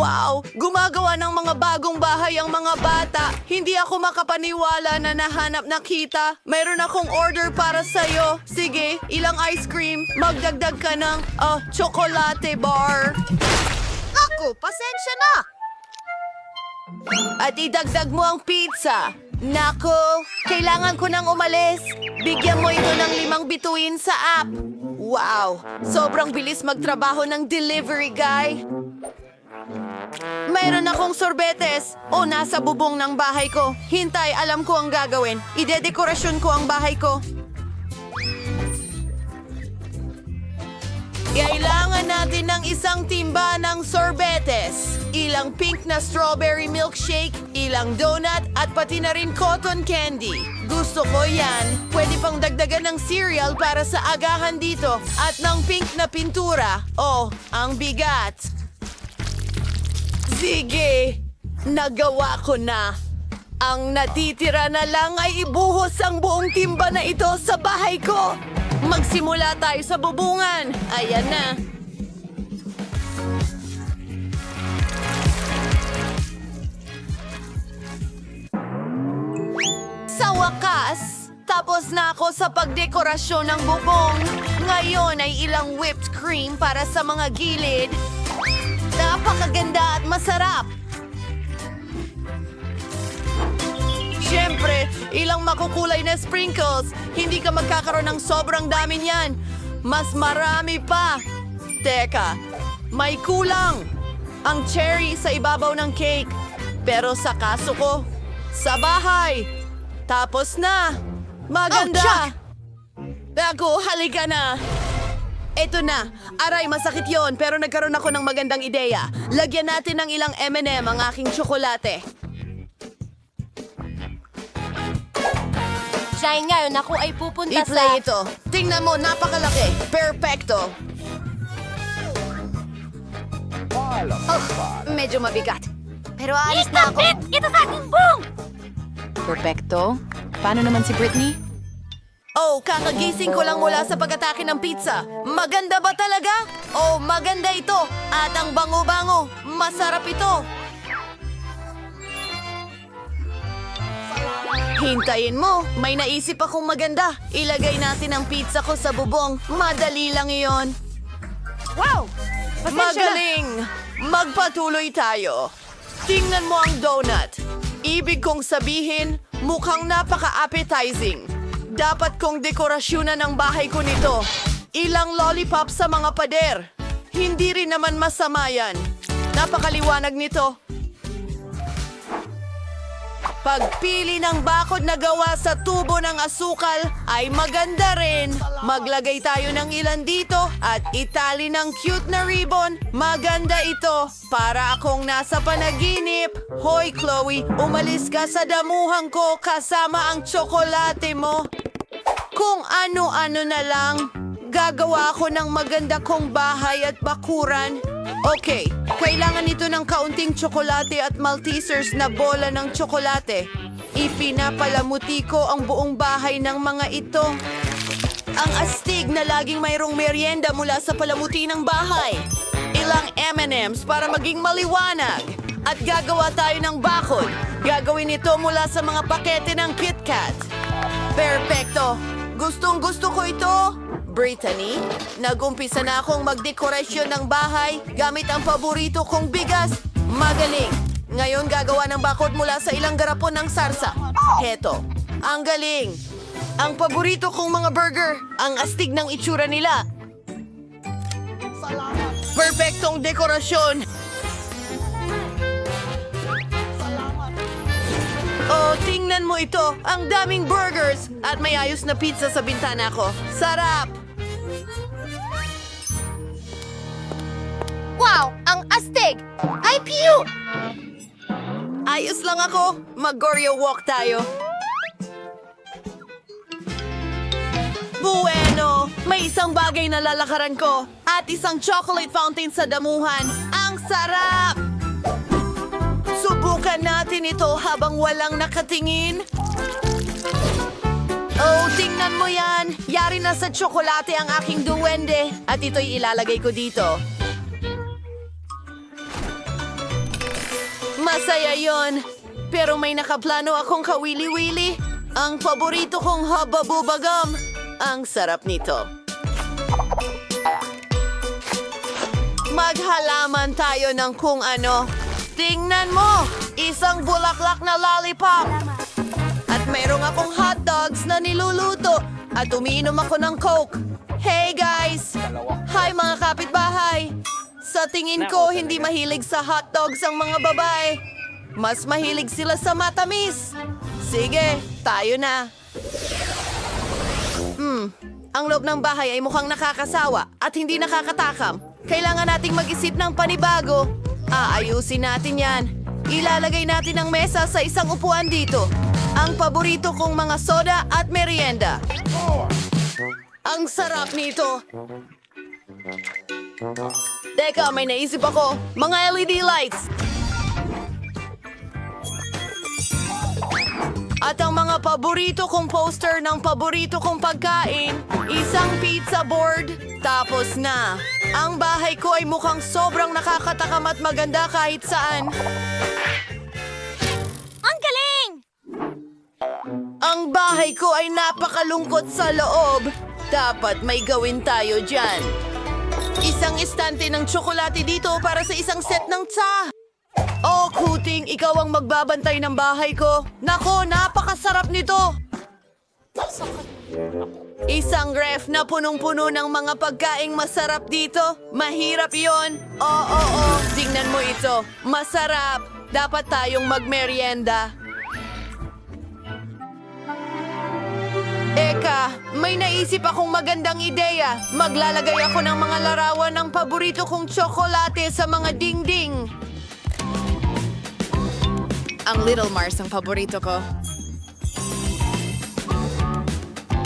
Wow! Gumagawa ng mga bagong bahay ang mga bata. Hindi ako makapaniwala na nahanap na kita. Mayroon akong order para sa'yo. Sige, ilang ice cream. Magdagdag ka ng chocolate bar. Ako, pasensya na! At idagdag mo ang pizza. Nako, kailangan ko nang umalis. Bigyan mo ito ng 5 bituin sa app. Wow, sobrang bilis magtrabaho ng delivery guy. Mayroon akong sorbetes. Nasa bubong ng bahay ko. Hintay, alam ko ang gagawin. Idedekorasyon ko ang bahay ko. Kailangan natin ng isang timba ng sorbetes. Ilang pink na strawberry milkshake, ilang donut, at pati na rin cotton candy. Gusto ko yan. Pwede pang dagdagan ng cereal para sa agahan dito. At ng pink na pintura. Ang bigat. Sige, nagawa ko na. Ang natitira na lang ay ibuhos ang buong timba na ito sa bahay ko. Magsimula tayo sa bubungan. Ayan na. Sa wakas, tapos na ako sa pagdekorasyon ng bubong. Ngayon ay ilang whipped cream para sa mga gilid. Napakaganda at masarap. Siyempre, ilang makukulay na sprinkles. Hindi ka magkakaroon ng sobrang dami niyan. Mas marami pa. Teka, may kulang. Ang cherry sa ibabaw ng cake. Pero sa kaso ko, sa bahay. Tapos na. Maganda. Ako, halika na. Eto na. Aray, masakit yon pero nagkaroon ako ng magandang ideya. Lagyan natin ng ilang M&M ang aking tsokolate. Dahil ngayon ako ay pupunta I-play ito. Tingnan mo, napakalaki. Perfecto. Medyo mabigat. Pero alis na ako. Ito sa aking buong! Perfecto. Paano naman si Britney? Kakagising ko lang mula sa pag-atake ng pizza. Maganda ba talaga? Maganda ito. At ang bango-bango. Masarap ito. Hintayin mo. May naisip akong maganda. Ilagay natin ang pizza ko sa bubong. Madali lang iyon. Wow! Magaling! Magpatuloy tayo. Tingnan mo ang donut. Ibig kong sabihin, mukhang napaka-appetizing. Dapat kong dekorasyonan ang bahay ko nito. Ilang lollipop sa mga pader. Hindi rin naman masama yan. Napakaliwanag nito. Pagpili ng bakod na gawa sa tubo ng asukal ay maganda rin. Maglagay tayo ng ilan dito at itali ng cute na ribbon. Maganda ito. Para akong nasa panaginip. Hoy, Chloe, umalis ka sa damuhan ko kasama ang tsokolate mo. Kung ano-ano na lang, gagawa ako ng maganda kong bahay at bakuran. Okay, kailangan ito ng kaunting tsokolate at Maltesers na bola ng tsokolate. Ipinapalamuti ko ang buong bahay ng mga ito. Ang astig na laging mayroong merienda mula sa palamuti ng bahay. Ilang M&Ms para maging maliwanag. At gagawa tayo ng bakod. Gagawin ito mula sa mga pakete ng KitKat. Perfecto! Gustong-gusto ko ito! Brittany, nag-umpisa na akong magdekorasyon ng bahay gamit ang paborito kong bigas. Magaling! Ngayon gagawa ng bakod mula sa ilang garapon ng sarsa. Heto, ang galing! Ang paborito kong mga burger, ang astig ng itsura nila. Perfectong dekorasyon! Tingnan mo ito! Ang daming burgers! At may ayos na pizza sa bintana ko. Sarap! Wow! Ang astig! Ay, pew! Ayos lang ako. Mag-Goryo walk tayo. Bueno! May isang bagay na lalakaran ko. At isang chocolate fountain sa damuhan. Ang sarap! Subukan natin ito habang walang nakatingin. Tingnan mo yan. Yari na sa tsokolate ang aking duwende. At ito'y ilalagay ko dito. Masaya yon. Pero may nakaplano akong kawili-wili. Ang paborito kong hababubagam. Ang sarap nito. Maghalaman tayo ng kung ano. Tingnan mo! Isang bulaklak na lollipop. At mayroong akong hot dogs na niluluto. At umiinom ako ng Coke. Hey guys! Hi mga kapitbahay! Sa tingin ko, hindi mahilig sa hot dogs ang mga babae. Mas mahilig sila sa matamis. Sige, tayo na. Ang loob ng bahay ay mukhang nakakasawa at hindi nakakatakam. Kailangan nating mag-isip ng panibago. Aayusin natin yan. Ilalagay natin ang mesa sa isang upuan dito. Ang paborito kong mga soda at merienda. Ang sarap nito. Teka, may naisip ako. Mga LED lights. At ang mga paborito kong poster ng paborito kong pagkain, isang pizza board, tapos na. Ang bahay ko ay mukhang sobrang nakakatakam at maganda kahit saan. Ang galing! Ang bahay ko ay napakalungkot sa loob. Dapat may gawin tayo dyan. Isang estante ng tsokolate dito para sa isang set ng tsa. Oh, Kuting, ikaw ang magbabantay ng bahay ko. Nako, napakasarap nito. Isang ref na punong-puno ng mga pagkaing masarap dito. Mahirap yon. Oo, tingnan mo ito. Masarap. Dapat tayong magmerienda. Eka, may naisip akong magandang ideya. Maglalagay ako ng mga larawan ng paborito kong tsokolate sa mga dingding. Ang Little Mars ang paborito ko.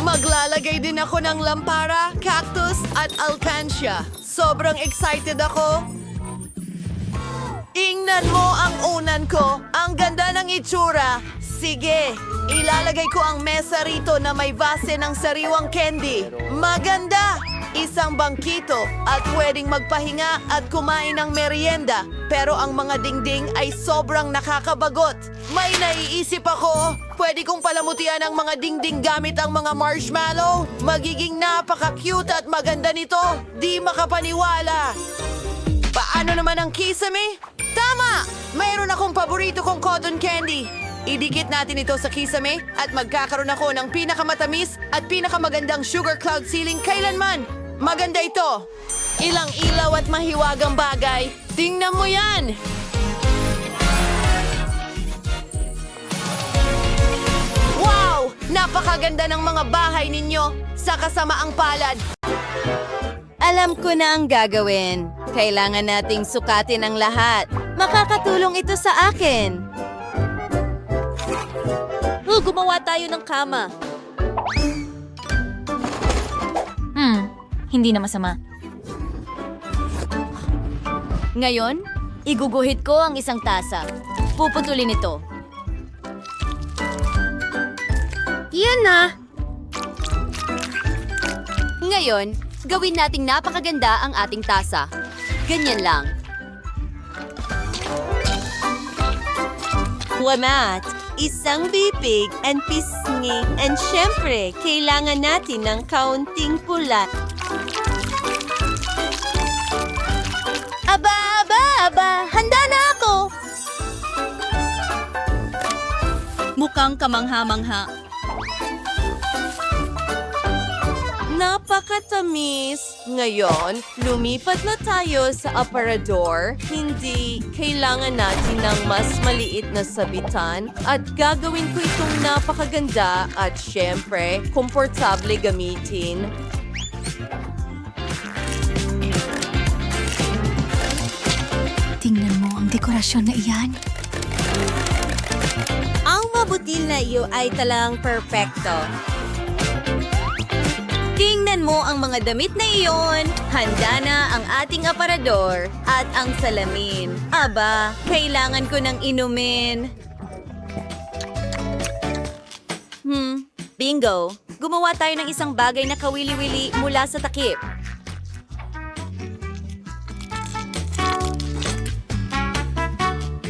Maglalagay din ako ng lampara, cactus at alcancia. Sobrang excited ako. Tingnan mo ang unan ko. Ang ganda ng itsura. Sige, ilalagay ko ang mesa rito na may base ng sariwang candy. Maganda! Isang bangkito at pwedeng magpahinga at kumain ng merienda. Pero ang mga dingding ay sobrang nakakabagot. May naiisip ako. Pwede kong palamutian ang mga dingding gamit ang mga marshmallow. Magiging napaka-cute at maganda nito. Di makapaniwala. Paano naman ang kisame? Tama! Mayroon akong paborito kong cotton candy. Idikit natin ito sa kisame at magkakaroon ako ng pinakamatamis at pinakamagandang sugar cloud ceiling kailanman. Maganda ito. Ilang ilaw at mahiwagang bagay. Tingnan mo yan! Wow! Napakaganda ng mga bahay ninyo sa kasamaang palad. Alam ko na ang gagawin. Kailangan nating sukatin ang lahat. Makakatulong ito sa akin. Gumawa tayo ng kama. Hindi na masama. Ngayon, iguguhit ko ang isang tasa. Puputulin ito. Yan na! Ngayon, gawin nating napakaganda ang ating tasa. Ganyan lang. Wamat, isang bibig and pisngi, and syempre, kailangan natin ng kaunting pula. Aba! Handa na ako! Mukhang kamangha-mangha. Napakatamis. Ngayon, lumipat na tayo sa aparador. Hindi kailangan natin ng mas maliit na sabitan at gagawin ko itong napakaganda at syempre, komportable gamitin. Tingnan mo ang dekorasyon na iyan. Ang mabutil na iyo ay talang perpekto. Tingnan mo ang mga damit na iyon. Handa na ang ating aparador at ang salamin. Aba, kailangan ko ng inumin. Bingo! Gumawa tayo ng isang bagay na kawili-wili mula sa takip.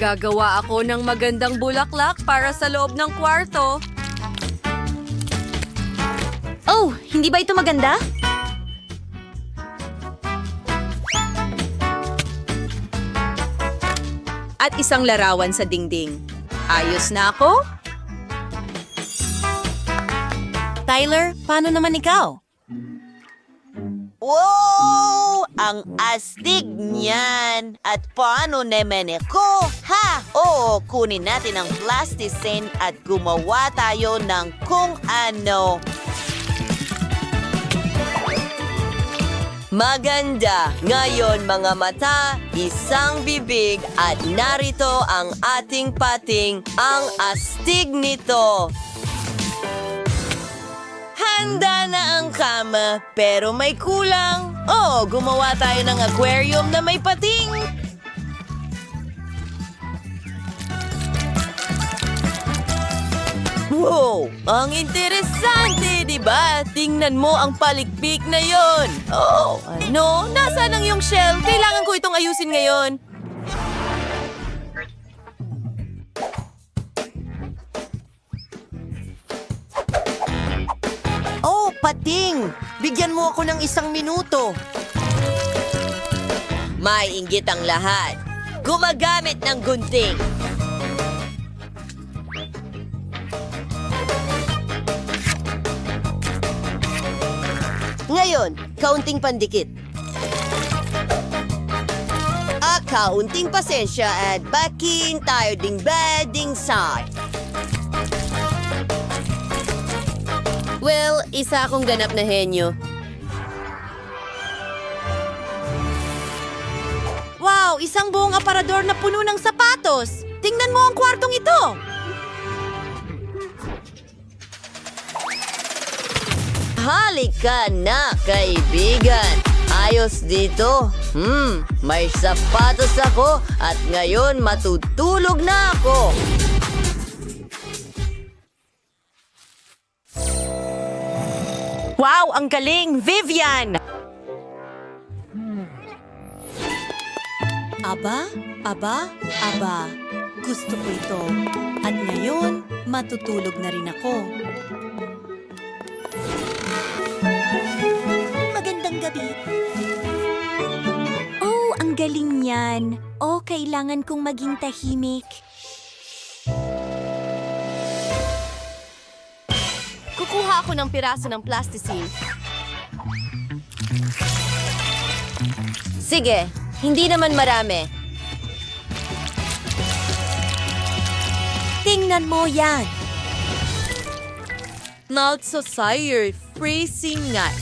Gagawa ako ng magandang bulaklak para sa loob ng kwarto. Oh, hindi ba ito maganda? At isang larawan sa dingding. Ayos na ako? Tyler, paano naman ikaw? Wow! Ang astig niyan! At paano naman ako? Ha! Oo, kunin natin ang plasticine at gumawa tayo ng kung ano. Maganda! Ngayon mga mata, isang bibig at narito ang ating pating, ang astig nito. Handa na ang kama, pero may kulang. Oh, gumawa tayo ng aquarium na may pating. Wow! Ang interesante, di ba? Tingnan mo ang palikpik na yon. Oh, ano? Nasaan ang iyong shell? Kailangan ko itong ayusin ngayon. Oh, pating! Bigyan mo ako ng 1 minuto. May inggit ang lahat. Gumagamit ng gunting. Ngayon, kaunting pandikit. Kaunting pasensya at bakin tayo ding bading side. Well, isa akong ganap na henyo. Wow, isang buong aparador na puno ng sapatos. Tingnan mo ang kwartong ito. Halika na, kaibigan. Ayos dito. May sapatos ako at ngayon matutulog na ako. Wow, ang galing! Vivian! Aba. Gusto ko ito. At ngayon, matutulog na rin ako. Magandang gabi. Oh, ang galing niyan. Oh, kailangan kong maging tahimik. Kukuha ako ng piraso ng plasticine. Sige, hindi naman marami. Tingnan mo yan. Not so sire, freezing nut.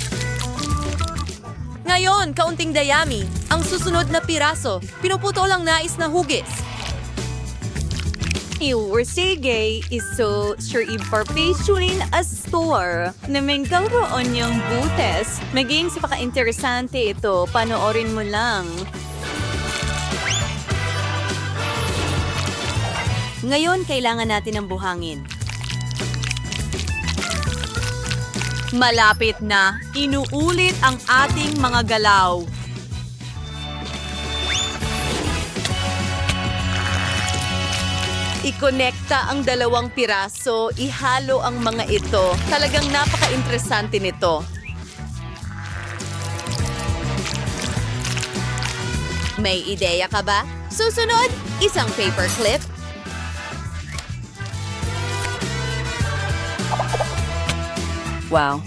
Ngayon, kaunting dayami. Ang susunod na piraso, pinuputo lang nais na hugis. Iwarsige iso sure iparpisunin a store na may gawroon niyang butes. Maging sipaka-interesante ito, panoorin mo lang. Ngayon, kailangan natin ng buhangin. Malapit na, inuulit ang ating mga galaw. Ikonekta ang dalawang piraso, ihalo ang mga ito. Talagang napaka-interesante nito. May ideya ka ba? Susunod, isang paperclip. Wow.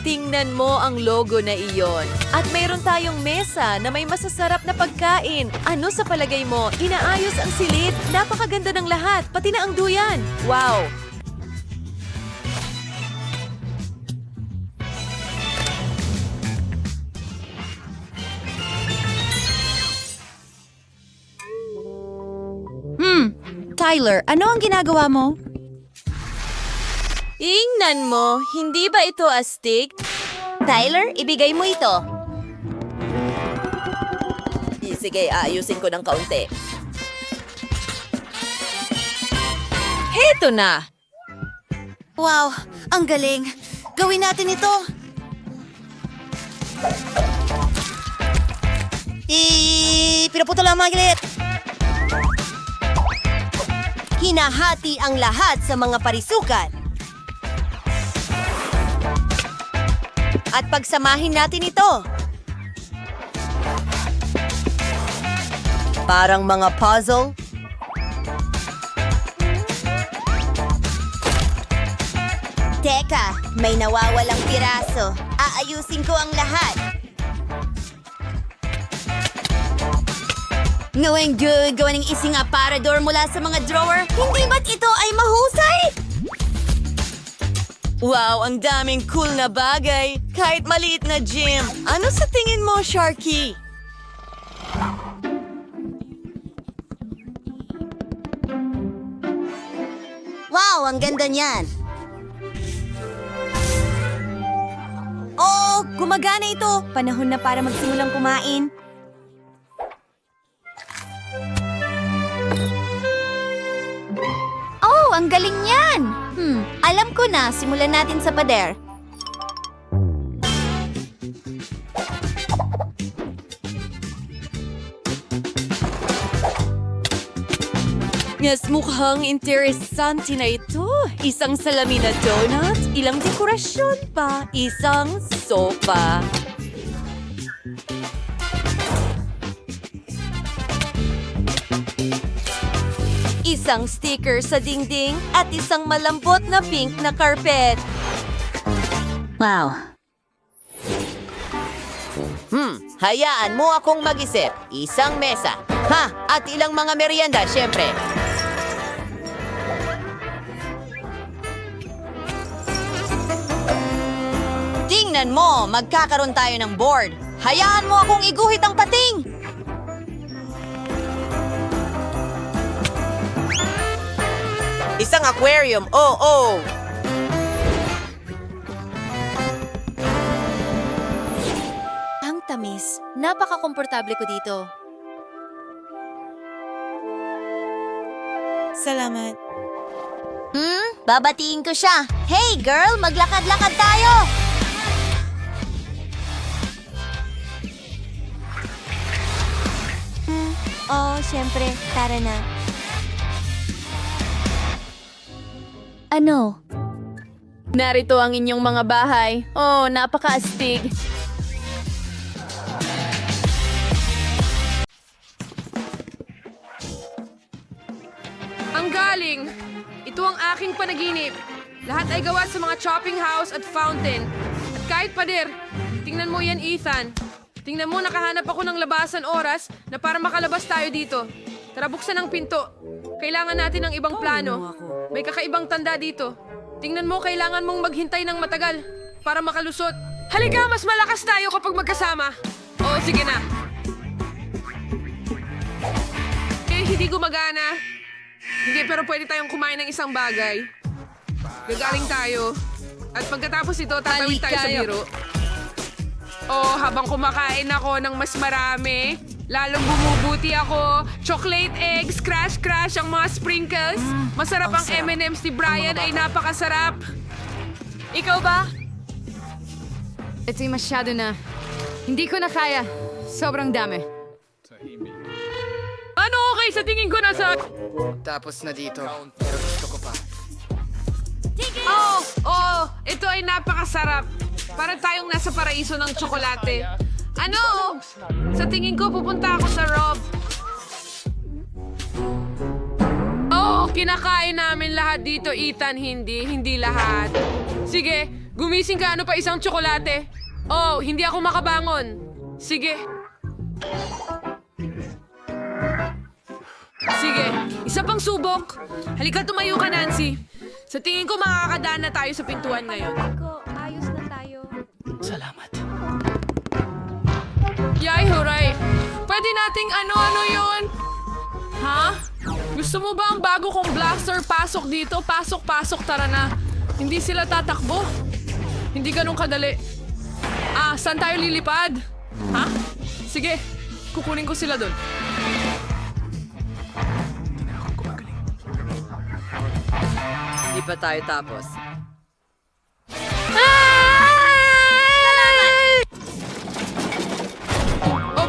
Tingnan mo ang logo na iyon. At mayroon tayong mesa na may masasarap na pagkain. Ano sa palagay mo? Inaayos ang silid. Napakaganda ng lahat. Pati na ang duyan. Wow! Tyler, ano ang ginagawa mo? Ingnan mo, hindi ba ito astig? Tyler, ibigay mo ito. Sige, ayusin ko ng kaunti. Heto na! Wow, ang galing. Gawin natin ito. pinaputol ang mga gilit! Hinahati ang lahat sa mga parisukat. At pagsamahin natin ito. Parang mga puzzle. Teka, may nawawalang piraso. Aayusin ko ang lahat. Ngawing good, gawa ng isang aparador mula sa mga drawer. Hindi ba't ito ay mahusay? Wow, ang daming cool na bagay. Kahit maliit na gym. Ano sa tingin mo, Sharky? Wow, ang ganda niyan. Oh, gumagana ito. Panahon na para magsimulang kumain. Oh, ang galing niyan. Alam ko na. Simulan natin sa pader. Yes, mukhang interesante na ito. Isang salamin na donut, ilang dekorasyon pa, isang sofa. Isang sticker sa dingding at isang malambot na pink na carpet. Wow. Hayaan mo akong mag-isip. Isang mesa. At ilang mga merienda, syempre. Tingnan mo, magkakaroon tayo ng board. Hayaan mo akong iguhit ang pating! Isang aquarium, oh! Ang tamis. Napaka-komportable ko dito. Salamat. Babatiin ko siya. Hey girl, maglakad-lakad tayo! Siyempre, tara na. Ano? Narito ang inyong mga bahay. Oh, napaka-astig. Ang galing! Ito ang aking panaginip. Lahat ay gawa sa mga chopping house at fountain. At kahit pader, tingnan mo yan, Ethan. Tingnan mo, nakahanap ako ng labasan oras na para makalabas tayo dito. Tara, buksan ang pinto. Kailangan natin ng ibang plano. May kakaibang tanda dito. Tingnan mo, kailangan mong maghintay ng matagal para makalusot. Halika, mas malakas tayo kapag magkasama. Oo, sige na. Hindi gumagana. Hindi, pero pwede tayong kumain ng isang bagay. Gagaling tayo. At pagkatapos ito, tatawid tayo sa biro. Oh, habang kumakain ako ng mas marami, lalong bumubuti ako. Chocolate eggs, crash ang mga sprinkles. Masarap ang M&M's ni Brian, ay napakasarap. Ikaw ba? Ito'y masyado na. Hindi ko na kaya. Sobrang dami. Ano okay sa tingin ko na sa... Tapos na dito, pero gusto ko pa. Oh, ito ay napakasarap. Para tayong nasa paraiso ng tsokolate. Ano? Sa tingin ko, pupunta ako sa Rob. Oh, kinakain namin lahat dito, Ethan. Hindi lahat. Sige, gumising ka, ano pa isang tsokolate? Oh, hindi ako makabangon. Sige. Sige, isa pang subok. Halika, tumayo ka, Nancy. Sa tingin ko, makakadaan na tayo sa pintuan ngayon. Salamat. Yay, huray! Pwede nating ano-ano yun? Ha? Gusto mo ba ang bago kong blaster? Pasok dito, pasok, tara na. Hindi sila tatakbo. Hindi ganun kadali. Saan tayo lilipad? Ha? Sige, kukunin ko sila dun. Hindi pa tayo tapos.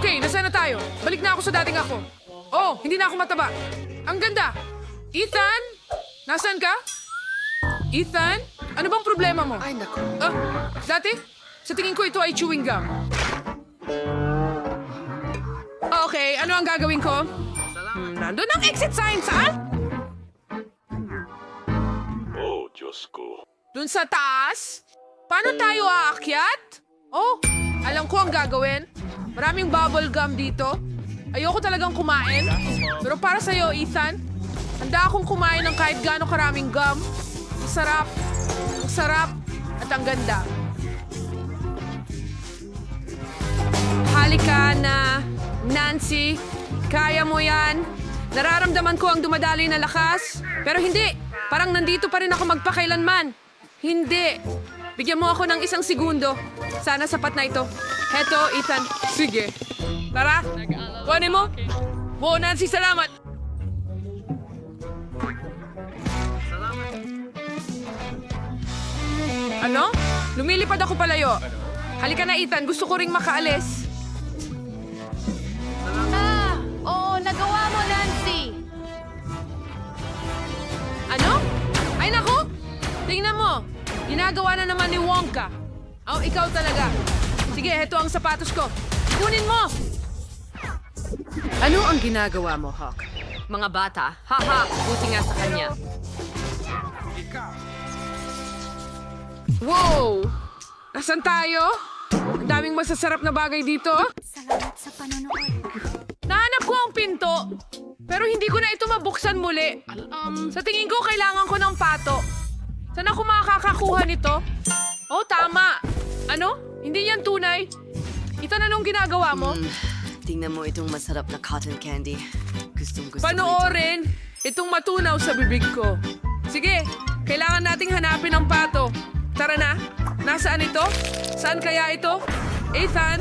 Okay, nasaan na tayo. Balik na ako sa dating ako. Oh, hindi na ako mataba. Ang ganda. Ethan? Nasaan ka? Ethan? Ano bang problema mo? Ay, naku. Dati? Sa tingin ko ito ay chewing gum. Okay, ano ang gagawin ko? Nandun ang exit sign. Saan? Oh, Diyos ko. Dun sa taas? Paano tayo aakyat? Oh, alam ko ang gagawin. Maraming bubble gum dito. Ayoko talagang kumain. Pero para sa'yo, Ethan, handa akong kumain ng kahit gaano karaming gum. Ang sarap, at ang ganda. Halika na, Nancy. Kaya mo yan. Nararamdaman ko ang dumadaloy na lakas. Pero hindi, parang nandito pa rin ako magpakailanman. Hindi. Bigyan mo ako ng 1 segundo. Sana sapat na ito. Heto, Ethan. Sige. Tara, kuhanin mo. Wow, Nancy, salamat. Ano? Lumilipad ako palayo. Halika na, Ethan. Gusto ko ring makaalis. Oo, nagawa mo, Nancy! Ano? Ay, naku! Tingnan mo. Ginagawa na naman ni Wonka. Oh, ikaw talaga. Sige, heto ang sapatos ko. Kunin mo! Ano ang ginagawa mo, Hawk? Mga bata, haha, buti nga sa kanya. Wow! Nasaan tayo? Ang daming masasarap na bagay dito. Salamat sa panonood. Nahanap ko ang pinto, pero hindi ko na ito mabuksan muli. Sa tingin ko, kailangan ko ng pato. Saan ako makakakuha nito? Oh, tama. Ano? Hindi yan tunay. Ethan, anong ginagawa mo? Tingnan mo itong masarap na cotton candy. Gusto Panoorin itong matunaw sa bibig ko. Sige, kailangan nating hanapin ang pato. Tara na. Nasaan ito? Saan kaya ito? Ethan,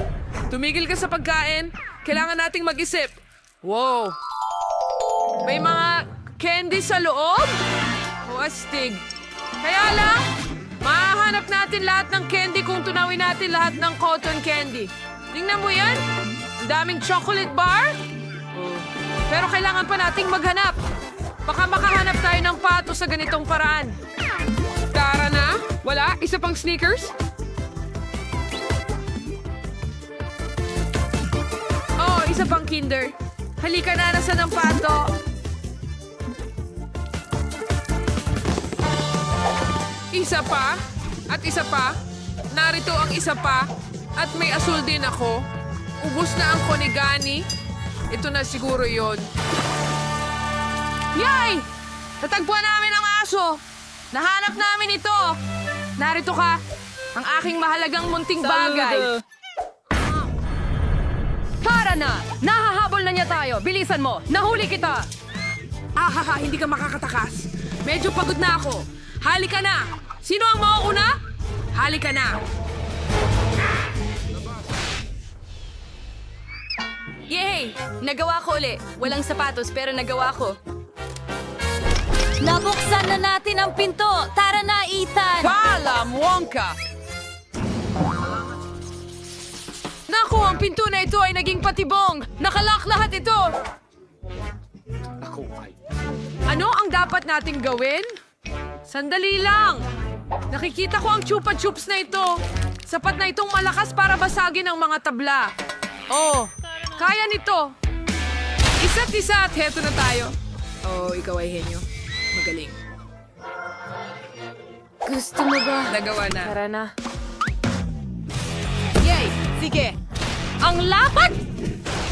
tumigil ka sa pagkain. Kailangan nating mag-isip. Wow. May mga candy sa loob? O astig. Kaya lang, mahahanap natin lahat ng candy kung tunawin natin lahat ng cotton candy. Tingnan mo yan. Ang daming chocolate bar. Pero kailangan pa nating maghanap. Baka makahanap tayo ng pato sa ganitong paraan. Tara na. Wala? Isa pang sneakers? Oh, isa pang Kinder. Halika na, nasa ng pato. Isa pa. At isa pa. Narito ang isa pa. At may asul din ako. Ubus na ang konigani. Ito na siguro yon. Yay! Natagpuan namin ang aso. Nahanap namin ito. Narito ka. Ang aking mahalagang munting bagay. Tara na! Nahahabol na niya tayo. Bilisan mo. Nahuli kita. Ahaha, hindi ka makakatakas. Medyo pagod na ako. Halika na. Sino ang mauuna? Halika na. Yay! Nagawa ko uli. Walang sapatos pero nagawa ko. Nabuksan na natin ang pinto! Tara na, Ethan! Paalam, Wonka! Naku, ang pinto na ito ay naging patibong! Nakalak lahat ito! Ano ang dapat nating gawin? Sandali lang! Nakikita ko ang chupa chups na ito. Sapat na itong malakas para basagin ang mga tabla. Oh, kaya nito. Isa't isa at heto na tayo. Oh, ikaw ay henyo. Magaling. Gusto mo ba? Nagawa na. Tara na. Yay! Sige! Ang lapad!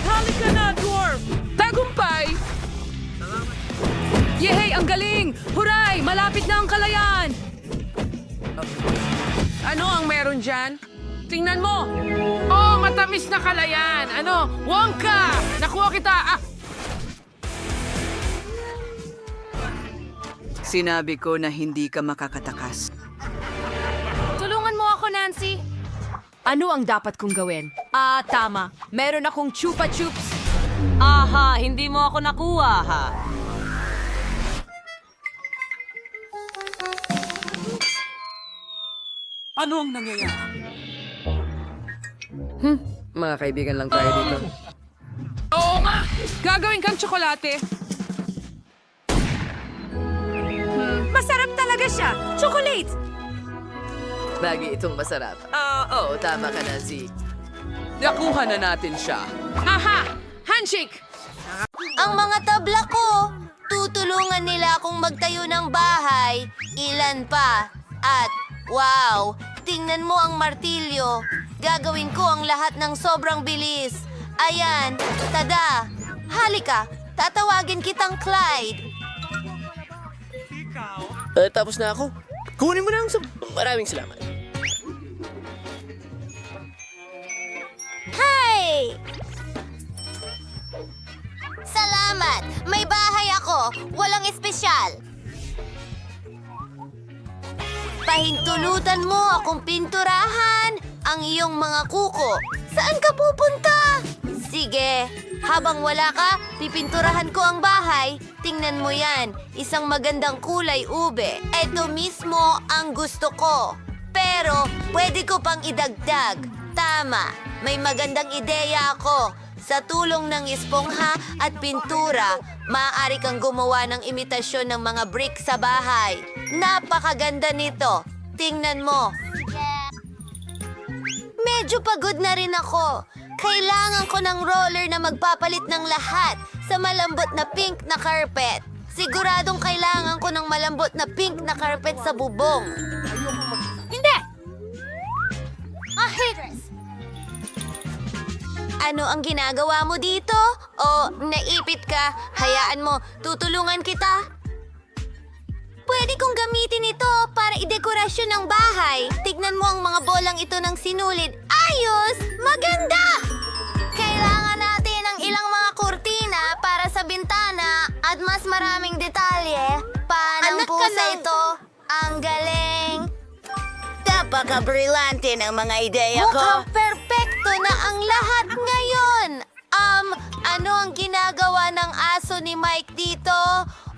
Halika na, dwarf! Tagumpay! Yay! Ang galing! Huray! Malapit na ang kalayaan! Ano ang meron dyan? Tingnan mo! Oh, matamis na kalayan! Ano? Wonka! Nakuha kita! Ah! Sinabi ko na hindi ka makakatakas. Tulungan mo ako, Nancy. Ano ang dapat kong gawin? Tama. Meron akong chupa chups. Aha, hindi mo ako nakuha, ha? Ano ang nangyayari? Mga kaibigan lang tayo dito. Gagawin kang tsokolate. Masarap talaga siya! Chocolate! Bagay itong masarap. Oo, tama ka na, Z. Nakuha na natin siya. Aha! Handshake! Ang mga tabla ko, tutulungan nila akong magtayo ng bahay. Ilan pa? At, wow, tingnan mo ang martilyo. Gagawin ko ang lahat ng sobrang bilis. Ayan, tada. Halika, tatawagin kitang Clyde. Tapos na ako. Kunin mo na ang Maraming salamat. Hi! Salamat! May bahay ako. Walang espesyal. Pahintulutan mo akong pinturahan ang iyong mga kuko. Saan ka pupunta? Sige, habang wala ka, pipinturahan ko ang bahay. Tingnan mo yan, isang magandang kulay ube. Ito mismo ang gusto ko. Pero, pwede ko pang idagdag. Tama, may magandang ideya ako. Sa tulong ng espongha at pintura, maaari kang gumawa ng imitasyon ng mga brick sa bahay. Napakaganda nito. Tingnan mo. Medyo pagod na rin ako. Kailangan ko ng roller na magpapalit ng lahat sa malambot na pink na carpet. Siguradong kailangan ko ng malambot na pink na carpet sa bubong. Hindi! Ahidres! Ano ang ginagawa mo dito? O naipit ka? Hayaan mo, tutulungan kita. Pwede kong gamitin ito para idekorasyon ng bahay. Tignan mo ang mga bolang ito ng sinulid. Ayos! Maganda! Kailangan natin ng ilang mga kurtina para sa bintana at mas maraming detalye. Panang pusa ito. Ang galing! Napaka-brillante ng mga ideya ko. Mukhang perpekto na ang lahat ngayon. Ano ang ginagawa ng aso ni Mike dito?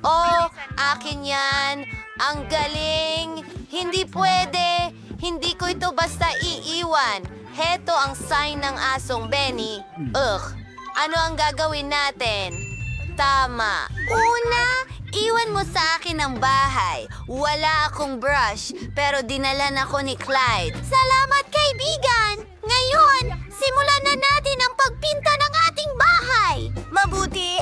Oh, akin yan. Ang galing. Hindi pwede. Hindi ko ito basta iiwan. Heto ang sign ng asong Benny. Ugh. Ano ang gagawin natin? Tama. Una, iwan mo sa akin ang bahay. Wala akong brush, pero dinalan ako ni Clyde. Salamat, kaibigan! Ngayon, simulan na natin ang pagpinta ng ating bahay. Mabuti.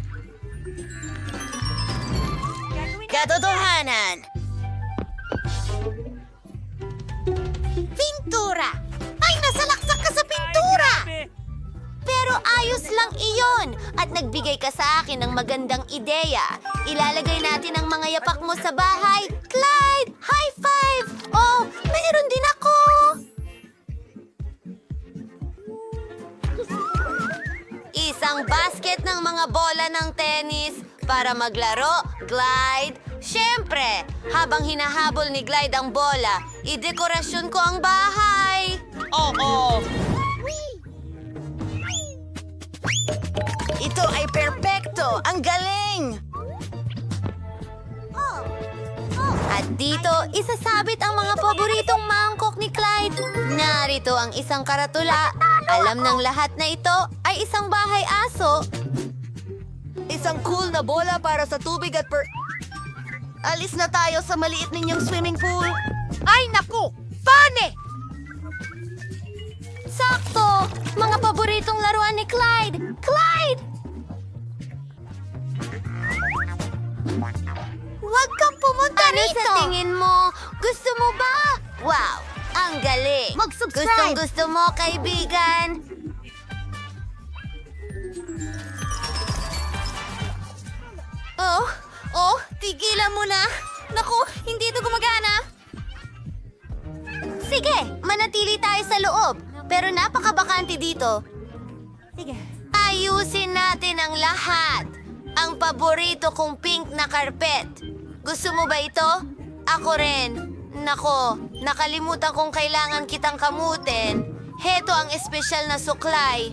Katotohanan. Pintura! Ay, nasalaksak ka sa pintura! Pero ayos lang iyon at nagbigay ka sa akin ng magandang ideya. Ilalagay natin ang mga yapak mo sa bahay. Clyde! High five! Oh, mayroon din ako! Isang basket ng mga bola ng tennis para maglaro, Clyde. Siyempre, habang hinahabol ni Clyde ang bola, idekorasyon ko ang bahay. Oo. Ito ay perpekto! Ang galing! At dito, isasabit ang mga paboritong mangkok ni Clyde. Narito ang isang karatula. Alam ng lahat na ito ay isang bahay aso. Isang cool na bola para sa tubig at Alis na tayo sa maliit ninyong swimming pool. Ay, naku! Pane! Sakto! Mga paboritong laruan ni Clyde! Clyde! Huwag kang pumunta rito! Ano sa tingin mo? Gusto mo ba? Wow! Ang galing! Mag-subscribe! Gustong-gusto mo, kaibigan! Oh, tigilan mo na! Naku, hindi ito gumagana! Sige, manatili tayo sa loob. Pero napakabakante dito. Sige. Ayusin natin ang lahat. Ang paborito kong pink na karpet. Gusto mo ba ito? Ako rin. Nako, nakalimutan kong kailangan kitang kamutin. Heto ang espesyal na suklay.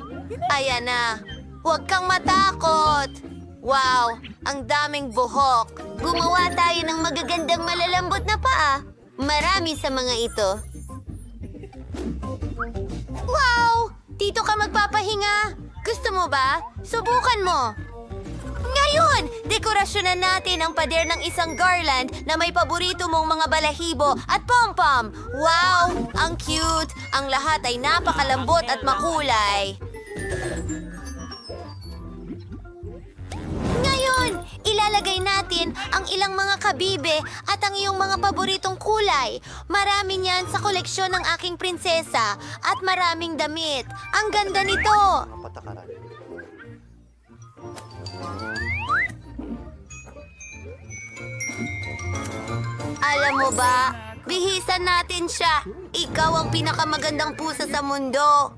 Ayan na. Huwag kang matakot. Wow, ang daming buhok. Gumawa tayo ng magagandang malalambot na paa. Marami sa mga ito. Wow! Dito ka magpapahinga. Gusto mo ba? Subukan mo. Dekorasyonan natin ang pader ng isang garland na may paborito mong mga balahibo at pom-pom. Wow! Ang cute! Ang lahat ay napakalambot at makulay. Ngayon, ilalagay natin ang ilang mga kabibe at ang iyong mga paboritong kulay. Marami niyan sa koleksyon ng aking prinsesa at maraming damit. Ang ganda nito! Alam mo ba, bihisan natin siya. Ikaw ang pinakamagandang pusa sa mundo.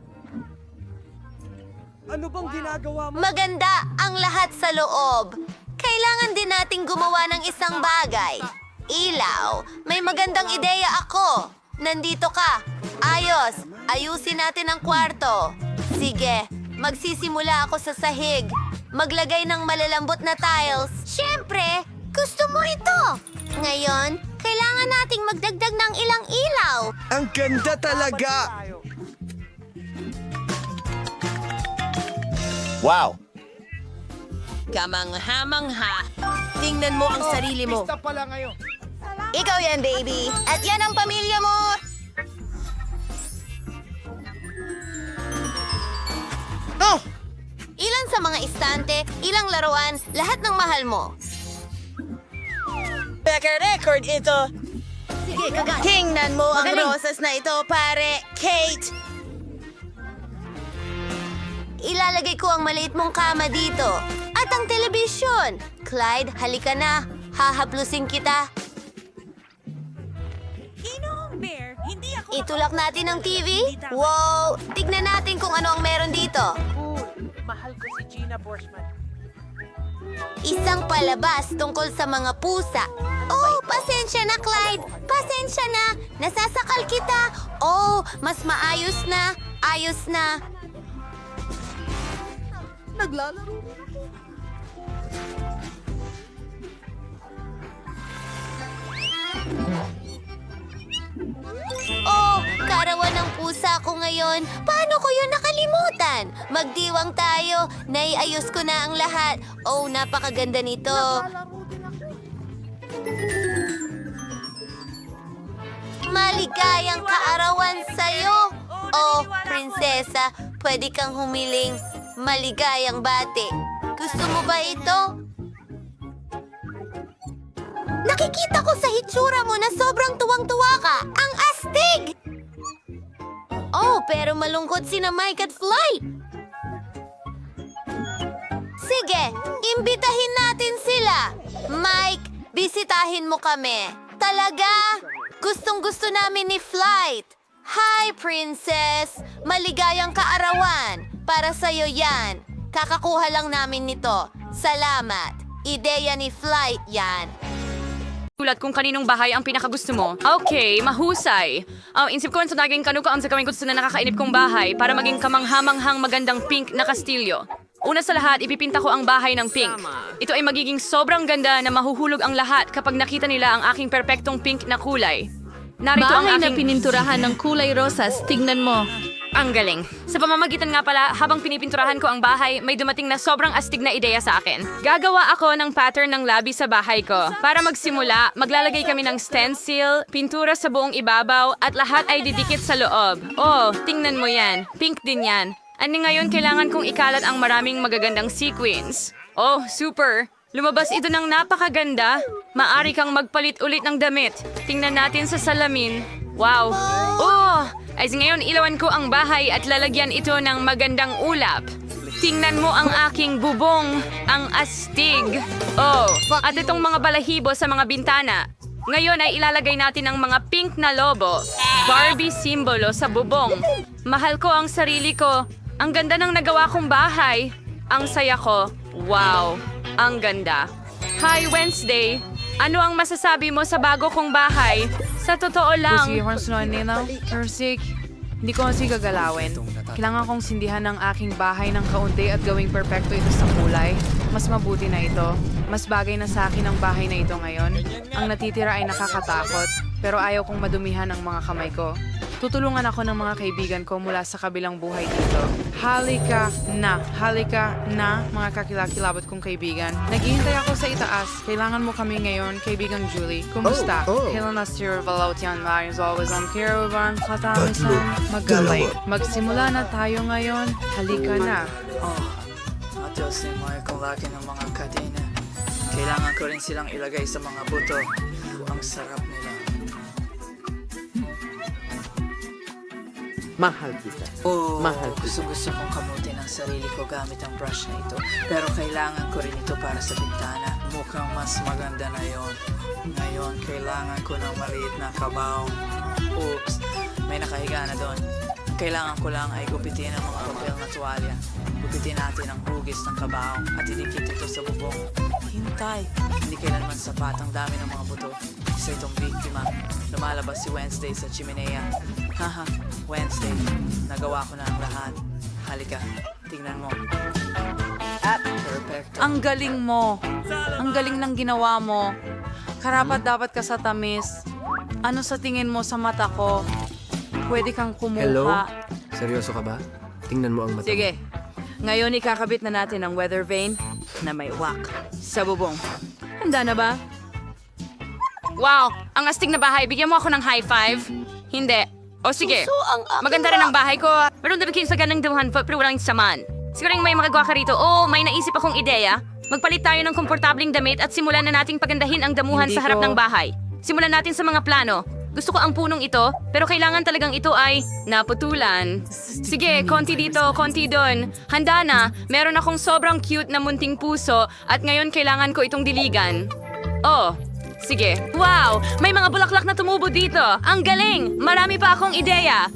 Ano bang ginagawa mo? Maganda ang lahat sa loob. Kailangan din nating gumawa ng isang bagay. Ilaw, may magandang ideya ako. Nandito ka. Ayos, ayusin natin ang kwarto. Sige, magsisimula ako sa sahig. Maglagay ng malalambot na tiles. Siyempre, gusto mo ito. Ngayon, kailangan nating magdagdag ng ilang ilaw. Ang ganda talaga! Wow! Kamangha-mangha. Tingnan mo ang sarili mo. Ikaw yan, baby. At yan ang pamilya mo. Oh! Ilan sa mga istante, ilang laruan, lahat ng mahal mo. Record ito. Sige, tingnan mo ang rosas na ito, pare. Kate! Ilalagay ko ang maliit mong kama dito. At ang telebisyon. Clyde, halika na. Hahaplusin kita. Itulak natin ang TV. Wow! Tignan natin kung ano ang meron dito. Isang palabas tungkol sa mga pusa. Oh, pasensya na, Clyde. Pasensya na. Nasasakal kita. Oh, mas maayos na. Ayos na. Oh, karawan ng pusa ko ngayon. Paano ko yun nakalimutan? Magdiwang tayo. Naiayos ko na ang lahat. Oh, napakaganda nito. Maligayang kaarawan sa'yo. Oh, prinsesa, pwede kang humiling. Maligayang bati. Gusto mo ba ito? Nakikita ko sa hitsura mo na sobrang tuwang-tuwa ka. Ang astig! Oh, pero malungkot sina Mike at Fly. Sige, imbitahin natin sila. Mike, bisitahin mo kami. Talaga? Gustong-gusto namin ni Flight. Hi, Princess! Maligayang kaarawan. Para sa'yo yan. Kakakuha lang namin nito. Salamat. Ideya ni Flight yan. Tulad kung kaninong bahay ang pinakagusto mo. Okay, mahusay. Insip ko sa naging kano ko ang sa kaming gusto na nakakainip kong bahay para maging kamanghamanghang magandang pink na kastilyo. Una sa lahat, ipipinta ko ang bahay ng pink. Ito ay magiging sobrang ganda na mahuhulog ang lahat kapag nakita nila ang aking perpektong pink na kulay. Narito ang Bahay na aking... pininturahan ng kulay rosas. Tignan mo. Ang galing. Sa pamamagitan nga pala, habang pinipinturahan ko ang bahay, may dumating na sobrang astig na ideya sa akin. Gagawa ako ng pattern ng labi sa bahay ko. Para magsimula, maglalagay kami ng stencil, pintura sa buong ibabaw, at lahat ay didikit sa loob. Oh, tingnan mo yan. Pink din yan. Ani ngayon kailangan kong ikalat ang maraming magagandang sequins. Oh, super! Lumabas ito ng napakaganda. Maari kang magpalit ulit ng damit. Tingnan natin sa salamin. Wow! Oh! Ay ngayon ilawan ko ang bahay at lalagyan ito ng magandang ulap. Tingnan mo ang aking bubong, ang astig. Oh, at itong mga balahibo sa mga bintana. Ngayon ay ilalagay natin ang mga pink na lobo. Barbie simbolo sa bubong. Mahal ko ang sarili ko. Ang ganda ng nagawa kong bahay. Ang saya ko. Wow, ang ganda. Hi, Wednesday. Ano ang masasabi mo sa bago kong bahay? Sa totoo lang. Hindi ko kasi gagalawin. Kailangan kong sindihan ng aking bahay ng kaunti at gawing perpekto ito sa kulay. Mas mabuti na ito. Mas bagay na sa akin ang bahay na ito ngayon. Ang natitira ay nakakatakot, pero ayaw kong madumihan ang mga kamay ko. Tutulungan ako ng mga kaibigan ko mula sa kabilang buhay dito. Halika na, mga kakilakilabot kong kaibigan. Naghihintay ako sa itaas. Kailangan mo kami ngayon, kaibigang Julie. Kumusta? Kailan na Sir Valentian Mario is always on caravan, katamisan, magaling. Magsimula na tayo ngayon. Halika na. Matiyosin mo kung laki ng mga kadena. Kailangan ko rin silang ilagay sa mga buto. Ang sarap nila. Mahal kita. Mahal kita. Gusto kong kamutin ang sarili ko gamit ang brush na ito. Pero kailangan ko rin ito para sa bintana. Mukhang mas maganda na yon. Ngayon, kailangan ko ng maliit na kabaong. Oops, may nakahiga na doon. Kailangan ko lang ay gupitin ang mga papel na tuwalya. Gupitin natin ang hugis ng kabaong at idikit ito sa bubong. Hintay! Hindi kailanman sapat ang dami ng mga buto. Isa itong biktima. Lumalabas si Wednesday sa chimenea. Haha, Wednesday. Nagawa ko na ang lahat. Halika, tingnan mo. Perfecto. Ang galing mo. Ang galing ng ginawa mo. Karapat dapat ka sa tamis. Ano sa tingin mo sa mata ko? Pwede kang kumuha. Hello? Seryoso ka ba? Tingnan mo ang mata. Sige. Ngayon ikakabit na natin ang weather vane na may wak sa bubong. Handa na ba? Wow! Ang astig na bahay. Bigyan mo ako ng high five. Hindi. O sige. Maganda rin ang bahay ko. Pero nabigyan sa ganang damuhan pero walang saman. Siguring may magagawa ka rito. Oh, may naisip akong ideya. Magpalit tayo ng komportabling damit at simulan na nating pagandahin ang damuhan sa harap ng bahay. Simulan natin sa mga plano. Gusto ko ang punong ito, pero kailangan talagang ito ay naputulan. Sige, konti dito, konti doon. Handa na, meron akong sobrang cute na munting puso at ngayon kailangan ko itong diligan. Oh, sige. Wow! May mga bulaklak na tumubo dito. Ang galing! Marami pa akong ideya.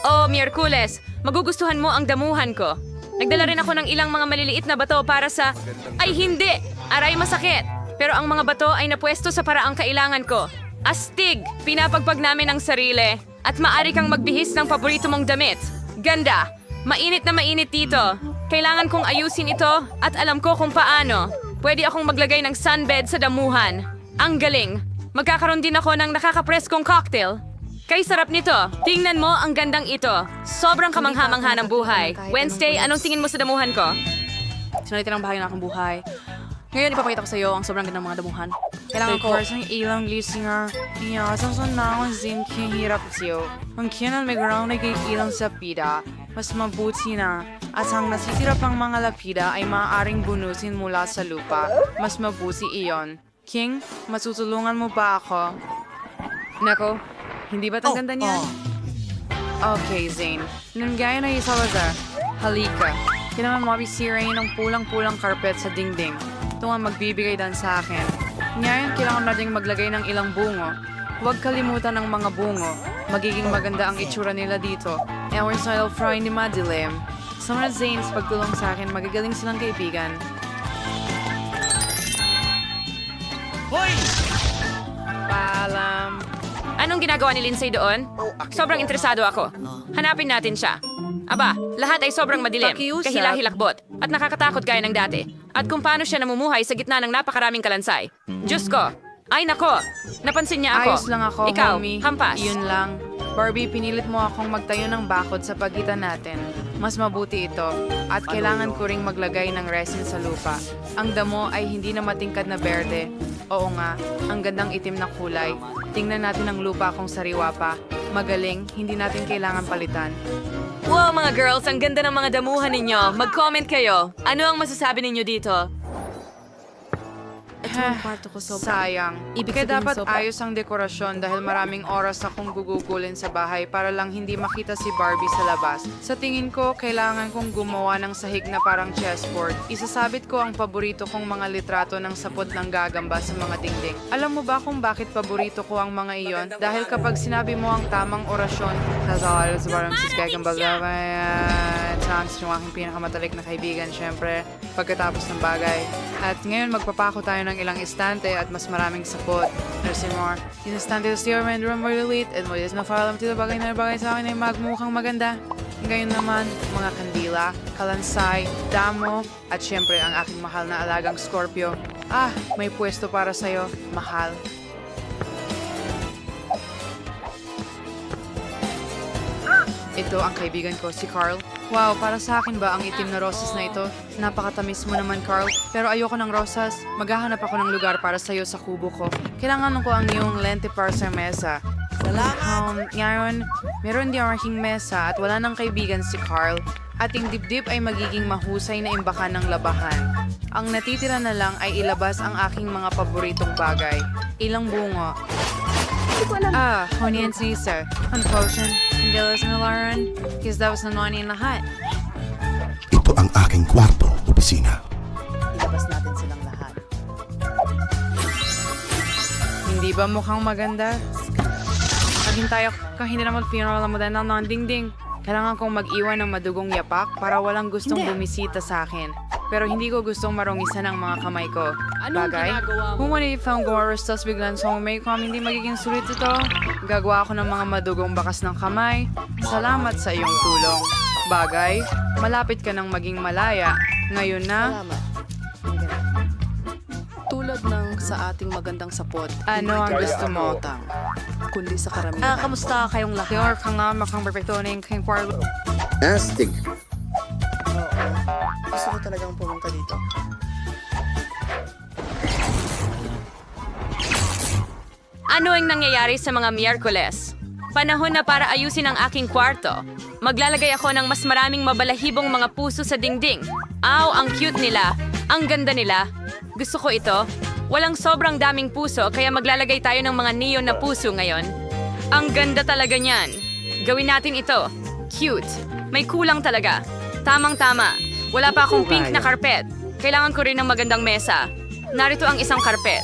Oh, Miyerkules, magugustuhan mo ang damuhan ko. Nagdala rin ako ng ilang mga maliliit na bato para sa... Ay, hindi! Aray, masakit! Pero ang mga bato ay napwesto sa paraang kailangan ko. Astig! Pinapagpag namin ang sarili. At maaari kang magbihis ng paborito mong damit. Ganda! Mainit na mainit dito. Kailangan kong ayusin ito at alam ko kung paano. Pwede akong maglagay ng sunbed sa damuhan. Ang galing! Magkakaroon din ako ng nakakapreskong cocktail. Kay sarap nito. Tingnan mo ang gandang ito. Sobrang kamangha-mangha ng buhay. Wednesday, anong tingin mo sa damuhan ko? Sinalitin ang bahagi ng aking buhay. Ngayon, ipapakita ko sa iyo ang sobrang gandang mga damuhan. Kailangan ko ng ilang listener. Iyasang sunakon sin kihirap siyo. Ang kinan may ground na ilang sa pida, mas mabuti na. At ang nasisira pang mga lapida ay maaaring bunusin mula sa lupa. Mas mabuti iyon. King, matutulungan mo ba ako? Nako, hindi ba't ang ganda niyan? Okay, Zane. Nanggaya na Salazar. Halika. Kailangan mabisirain ng pulang-pulang carpet sa dingding. Ito ang magbibigay dan sa akin. Ngayon, kailangan natin maglagay ng ilang bungo. Huwag kalimutan ng mga bungo. Magiging maganda ang itsura nila dito. Our style fry ni Madilim. Sa mga Zanes, pagtulong sa akin, magagaling silang kaibigan. Hoy! Paalam. Anong ginagawa ni Lindsay doon? Sobrang interesado ako. Hanapin natin siya. Aba, lahat ay sobrang madilim, Pakiusap. kahila-hilakbot, at nakakatakot gaya ng dati. At kung paano siya namumuhay sa gitna ng napakaraming kalansay. Diyos ko! Ay nako! Napansin niya ako. Ayos lang ako, Ikaw, homie. hampas. Yun lang. Barbie, pinilit mo akong magtayo ng bakod sa pagitan natin. Mas mabuti ito. At kailangan ko ring maglagay ng resin sa lupa. Ang damo ay hindi na matingkad na berde. Oo nga, ang gandang itim na kulay. Tingnan natin ang lupa kung sariwa pa. Magaling, hindi natin kailangan palitan. Wow mga girls, ang ganda ng mga damuhan ninyo. Mag-comment kayo. Ano ang masasabi ninyo dito? Ito ang kwarto ko sayang. Kaya dapat ayos ang dekorasyon dahil maraming oras akong gugugulin sa bahay para lang hindi makita si Barbie sa labas. Sa tingin ko, kailangan kong gumawa ng sahig na parang chessboard. Isasabit ko ang paborito kong mga litrato ng sapot ng gagamba sa mga dingding. Alam mo ba kung bakit paborito ko ang mga iyon? Dahil kapag sinabi mo ang tamang orasyon, Hazal, parang si gagamba chance yung aking pinakamatalik na kaibigan, syempre, pagkatapos ng bagay. At ngayon, magpapako tayo ng ilang istante at mas maraming sapot. Nursing more. Yung istante sa steer, may room very late, and what is na file tito bagay na bagay sa akin ay magmukhang maganda. Ngayon naman, mga kandila, kalansay, damo, at syempre ang aking mahal na alagang Scorpio. Ah, may pwesto para sa'yo, mahal. Ito ang kaibigan ko, si Carl. Wow, para sa akin ba ang itim na rosas na ito? Napakatamis mo naman, Carl. Pero ayoko ng rosas. Maghahanap ako ng lugar para sa'yo sa kubo ko. Kailangan ko ang iyong lente para sa mesa. Salamat! Ngayon, meron din ang aking mesa at wala ng kaibigan si Carl. Ating dibdib ay magiging mahusay na imbakan ng labahan. Ang natitira na lang ay ilabas ang aking mga paboritong bagay. Ilang bungo. Honey and Caesar. Ang potion. Hindi lang sa nalaran. Because that was the money in lahat. Ito ang aking kwarto, opisina. Ilabas natin silang lahat. Hindi ba mukhang maganda? Maghintay ako kung hindi na mag-funeral na modern ng dingding. Kailangan kong mag-iwan ng madugong yapak para walang gustong bumisita sa akin. Pero hindi ko gustong marungisan ang mga kamay ko. Bagay? Kung wala i-found Goros, tas biglang sumumay ko, hindi magiging sulit ito. Gagawa ako ng mga madugong bakas ng kamay. Salamat sa iyong tulong. Bagay? Malapit ka nang maging malaya. Ngayon na, Salamat. Tulad ng sa ating magandang sapot, ano ang gusto mo? kundi sa karamihan. Kamusta kayong lahat? Or ka nga makang perfecto na yung king quarter. Astig. Gusto ko talagang pumunta dito. Ano ang nangyayari sa mga Miyerkules? Panahon na para ayusin ang aking kwarto. Maglalagay ako ng mas maraming mabalahibong mga puso sa dingding. Aw, ang cute nila. Ang ganda nila. Gusto ko ito. Walang sobrang daming puso kaya maglalagay tayo ng mga neon na puso ngayon. Ang ganda talaga niyan. Gawin natin ito. Cute. May kulang talaga. Tamang-tama. Wala pa akong pink na karpet. Kailangan ko rin ng magandang mesa. Narito ang isang karpet.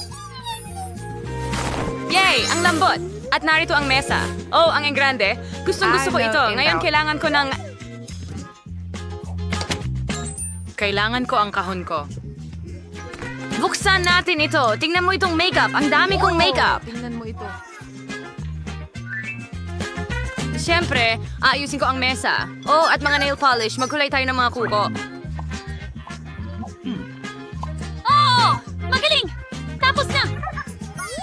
Yay! Ang lambot! At narito ang mesa. Oh, ang engrande. Gustong-gusto ko ito. Ngayon kailangan ko ng... Kailangan ko ang kahon ko. Buksan natin ito. Tingnan mo itong makeup. Ang dami kong makeup. Tingnan mo ito. Siyempre, aayusin ko ang mesa. Oh, at mga nail polish. Magkulay tayo ng mga kuko. Oh! Magaling! Tapos na!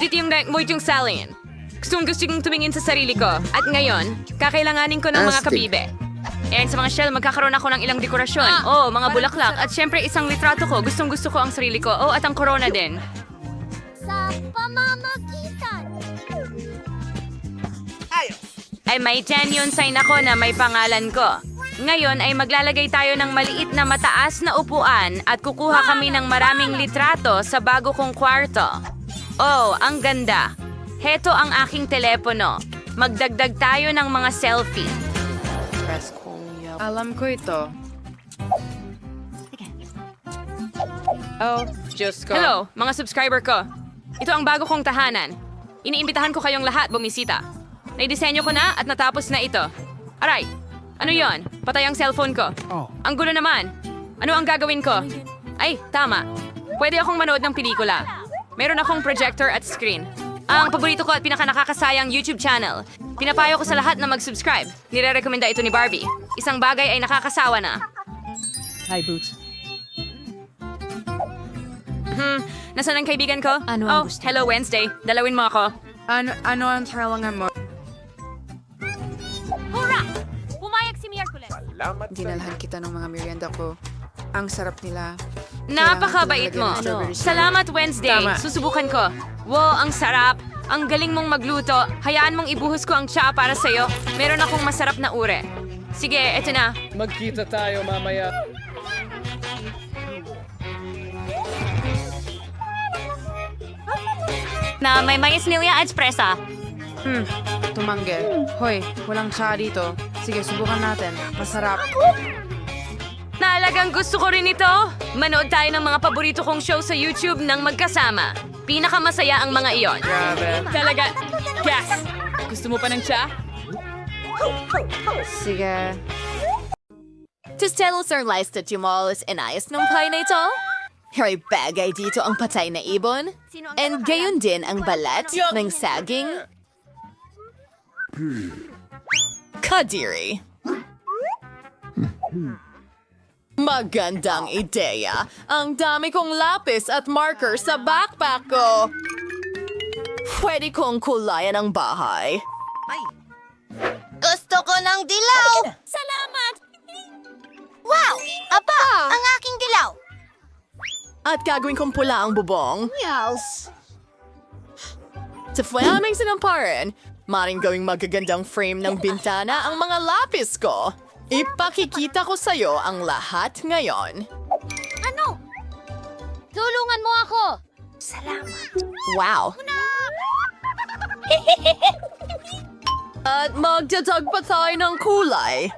Dito yung neck mo yung salin. Gusto kong tumingin sa sarili ko. At ngayon, kakailanganin ko ng mga kabibe. And sa mga shell, magkakaroon ako ng ilang dekorasyon. Oh, mga bulaklak. At syempre, isang litrato ko. Gustong-gusto ko ang sarili ko. Oh, at ang corona din. Sa pamamagitan! Ay may genuine sign ako na may pangalan ko. Ngayon ay maglalagay tayo ng maliit na mataas na upuan at kukuha kami ng maraming litrato sa bago kong kwarto. Oh, ang ganda. Heto ang aking telepono. Magdagdag tayo ng mga selfie. Alam ko ito. Oh, Diyos ko. Hello, mga subscriber ko. Ito ang bago kong tahanan. Iniimbitahan ko kayong lahat bumisita. Naidisenyo ko na at natapos na ito. Aray, ano yon? Patay ang cellphone ko. Ang gulo naman. Ano ang gagawin ko? Ay, tama. Pwede akong manood ng pelikula. Meron akong projector at screen. Ang paborito ko at pinakanakakasayang YouTube channel. Pinapayo ko sa lahat na mag-subscribe. Nire-recommenda ito ni Barbie. Isang bagay ay nakakasawa na. Hi, Boots. Nasaan ang kaibigan ko? Ano oh, ang gusto? hello Wednesday. Dalawin mo ako. Ano ang talangan mo? Hurra! Pumayag si Miyerkules! Dinalhan kita ng mga merienda ko. Ang sarap nila. Napakabait mo. Salamat Wednesday. Tama. Susubukan ko. Wow, ang sarap. Ang galing mong magluto. Hayaan mong ibuhos ko ang tsaa para sa'yo. Meron akong masarap na ure. Sige, eto na. Magkita tayo mamaya. Na may mais nilya at presa. Tumangge. Hoy, walang tsaa dito. Sige, subukan natin. Masarap. Talagang gusto ko rin ito. Manood tayo ng mga paborito kong show sa YouTube nang magkasama. Pinakamasaya ang mga iyon. Grabe. Talaga. Gas! Gusto mo pa ng tsaa? Sige. Tostelos are liced at Yumalos inayos ng play na ito? Hay bagay dito ang patay na ibon. And gayon din ang balat ng saging. Kadiri. Magandang ideya. Ang dami kong lapis at marker sa backpack ko. Pwede kong kulayan ang bahay. Gusto ko ng dilaw! Salamat! Wow! Aba, ang aking dilaw! At gagawin kong pula ang bubong. Yes! Sa flaming sinamparan, maring gawing magagandang frame ng bintana ang mga lapis ko. Ipakikita ko sa'yo ang lahat ngayon. Ano? Tulungan mo ako! Salamat! Wow! At magdadag pa tayo ng kulay.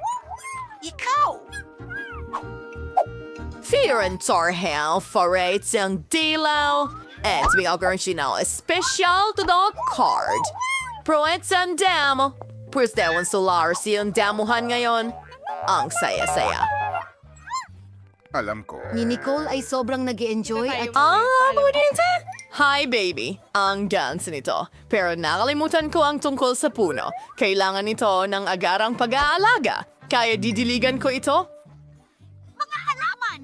Ikaw! Fear and Torhel forates ang dilaw. At bigyan siya special to the card. Proets ang damo. Pues dewan solar siyang damuhan ngayon. Ang saya-saya. Alam ko. Ni Nicole ay sobrang nag-enjoy at... Budinte! Hi, baby. Ang dance nito. Pero nakalimutan ko ang tungkol sa puno. Kailangan nito ng agarang pag-aalaga. Kaya didiligan ko ito? Mga halaman!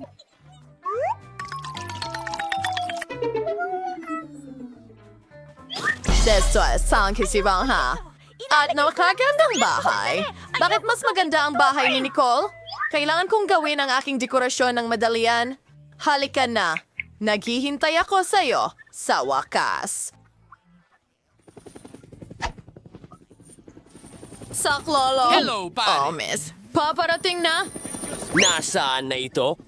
Desto sang kisibang ha. At nakakagandang bahay. Bakit mas maganda ang bahay ni Nicole? Kailangan kong gawin ang aking dekorasyon ng madalian. Halika na. Naghihintay ako sa'yo sa wakas. Saklolo. Hello, pare. Oh, miss. Paparating na. Nasaan na ito?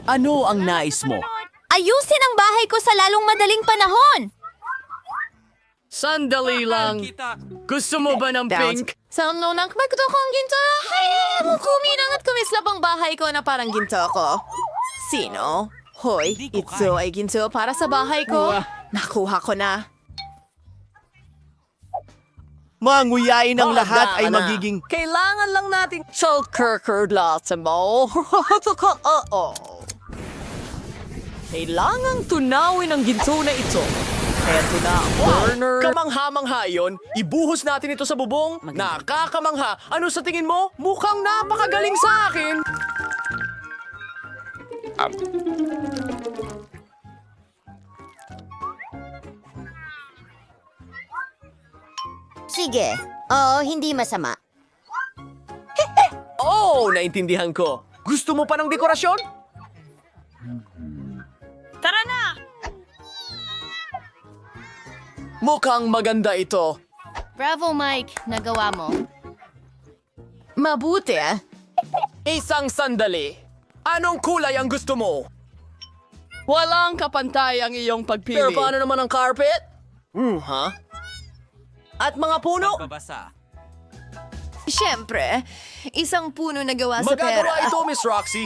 Ano ang nais mo? Ayusin ang bahay ko sa lalong madaling panahon! Sandali lang. Gusto mo ba ng pink? Sa nunang magto kong ginto. Kuminang at kumislap ang bahay ko na parang ginto ko. Sino? Hoy, ito ay ginto para sa bahay ko. Nakuha ko na. Manguyain ang lahat ay Magana. magiging... Kailangan lang natin shulkerker lahat mo. Kailangang tunawin ang ginto na ito. Eto na ang burner. Kamangha-mangha yun. Ibuhos natin ito sa bubong. Nakakamangha. Ano sa tingin mo? Mukhang napakagaling sa akin. Sige. Oo, hindi masama. Oh, naintindihan ko. Gusto mo pa ng dekorasyon? Tara na! Mukhang maganda ito. Bravo, Mike. Nagawa mo. Mabuti. Isang sandali. Anong kulay ang gusto mo? Walang kapantay ang iyong pagpili. Pero paano naman ang carpet? Ha? At mga puno? Siyempre, isang puno na gawa sa pera. Magagawa ito, Miss Roxy.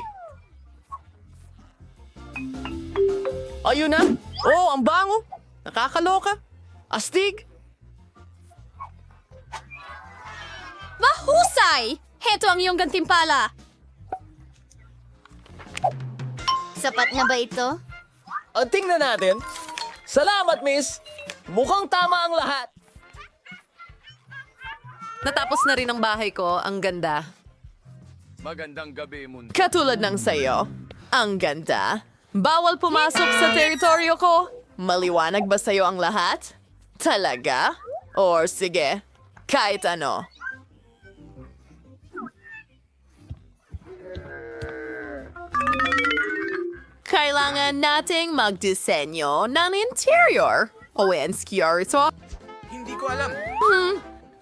Ayun na. Oh, ang bango. Nakakaloka. Astig. Mahusay! Heto ang iyong gantimpala. Sapat na ba ito? Tingnan natin. Salamat, Miss. Mukhang tama ang lahat. Natapos na rin ang bahay ko. Ang ganda. Magandang gabi, mundo. Katulad ng sayo. Ang ganda. Bawal pumasok sa teritoryo ko. Maliwanag ba sa'yo ang lahat? Talaga? Or sige, kahit ano. Kailangan nating magdisenyo ng interior. Owenskior ito. Hindi ko alam.